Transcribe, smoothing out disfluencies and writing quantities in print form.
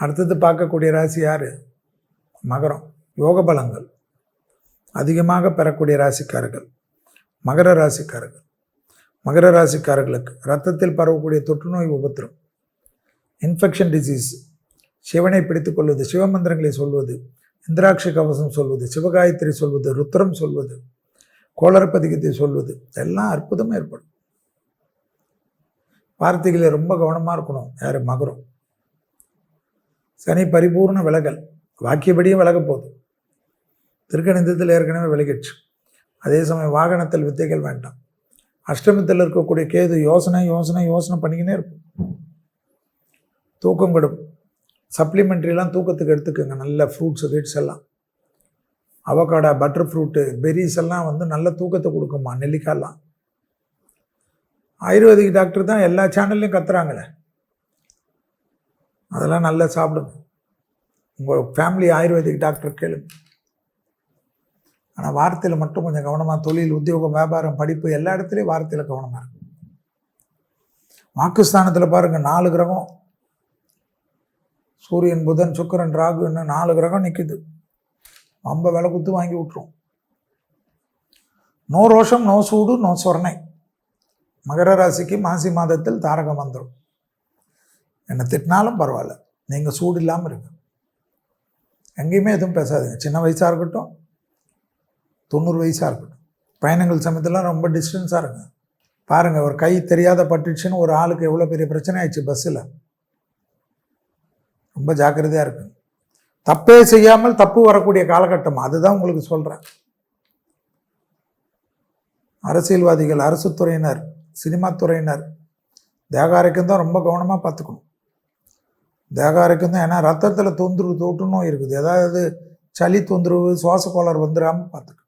அடுத்தது பார்க்கக்கூடிய ராசி யார்? மகரம். யோக பலங்கள் அதிகமாக பெறக்கூடிய ராசிக்காரர்கள் மகர ராசிக்காரர்கள். மகர ராசிக்காரர்களுக்கு இரத்தத்தில் பரவக்கூடிய தொற்றுநோய் உபத்திரம், இன்ஃபெக்ஷன் டிசீஸ், சிவனை பிடித்து கொள்வது, சிவமந்திரங்களை சொல்வது, இந்திராட்சி கவசம் சொல்வது, சிவகாயத்திரி சொல்வது, ருத்ரம் சொல்வது, கோளரப்பதிகத்தை சொல்வது, எல்லாம் அற்புதமாக ஏற்படும். வார்த்தைகளை ரொம்ப கவனமாக இருக்கணும். யார்? மகரம். சனி பரிபூர்ண விலகல், வாக்கியபடியும் விலக போகுது. திருக்கணிதத்தில் ஏற்கனவே விலகிடுச்சு. அதே சமயம் வாகனத்தில் வித்தைகள் வேண்டாம். அஷ்டமத்தில் இருக்கக்கூடிய கேது யோசனை யோசனை யோசனை பண்ணிக்கினே இருக்கும். தூக்கம் கெடும். சப்ளிமெண்ட்ரிலாம் தூக்கத்துக்கு எடுத்துக்கோங்க. நல்ல ஃப்ரூட்ஸ் ரீட்ஸ் எல்லாம், அவகாடா, பட்டர் ஃப்ரூட்டு, பெரிஸ் எல்லாம் நல்ல தூக்கத்தை கொடுக்குமா. நெல்லிக்காயெல்லாம். ஆயுர்வேதிக் டாக்டர் தான் எல்லா சேனல்லையும் கத்துறாங்களே, அதெல்லாம் நல்லா சாப்பிடுங்க. உங்கள் ஃபேமிலி ஆயுர்வேதிக் டாக்டர் கேளுங்க. ஆனால் வார்த்தையில் மட்டும் கொஞ்சம் கவனமாக. தொழில், உத்தியோகம், வியாபாரம், படிப்பு எல்லா இடத்துலையும் வார்த்தையில் கவனமாக இருக்கும். வாக்குஸ்தானத்தில் பாருங்கள், 4 கிரகம், சூரியன், புதன், சுக்கிரன், ராகு, இன்னும் 4 கிரகம் நிற்குது. ரொம்ப விலை குத்து வாங்கி விட்டுரும். நோ ரோஷம், நோ சூடு, நோ சொர்ணை. மகர ராசிக்கு மாசி மாதத்தில் தாரகம் வந்துடும். என்னை திட்டினாலும் பரவாயில்ல, நீங்கள் சூடு இல்லாமல் இருங்க. எங்கேயுமே எதுவும் பேசாதுங்க. சின்ன வயசாக இருக்கட்டும், 90 வயசாக இருக்கட்டும். பயணங்கள் சமயத்துலாம் ரொம்ப டிஸ்டன்ஸாக இருங்க. பாருங்கள், ஒரு கை தெரியாத பட்டுச்சுன்னு ஒரு ஆளுக்கு எவ்வளோ பெரிய பிரச்சனை ஆயிடுச்சு பஸ்ஸில். ரொம்ப ஜாக்கிரதையாக இருக்கு. தப்பே செய்யாமல் தப்பு வரக்கூடிய காலகட்டம், அதுதான் உங்களுக்கு சொல்கிறேன். அரசியல்வாதிகள், அரசு துறையினர், சினிமா துறையினர் தேகாரைக்கும் தான் ரொம்ப கவனமாக பார்த்துக்கணும். தேகாரைக்கும் தான். ஏன்னா ரத்தத்தில் தொற்றுநோய் இருக்குது. ஏதாவது சளி தொந்தரவு, சுவாச கோளாறு வந்துடாமல் பார்த்துக்கணும்.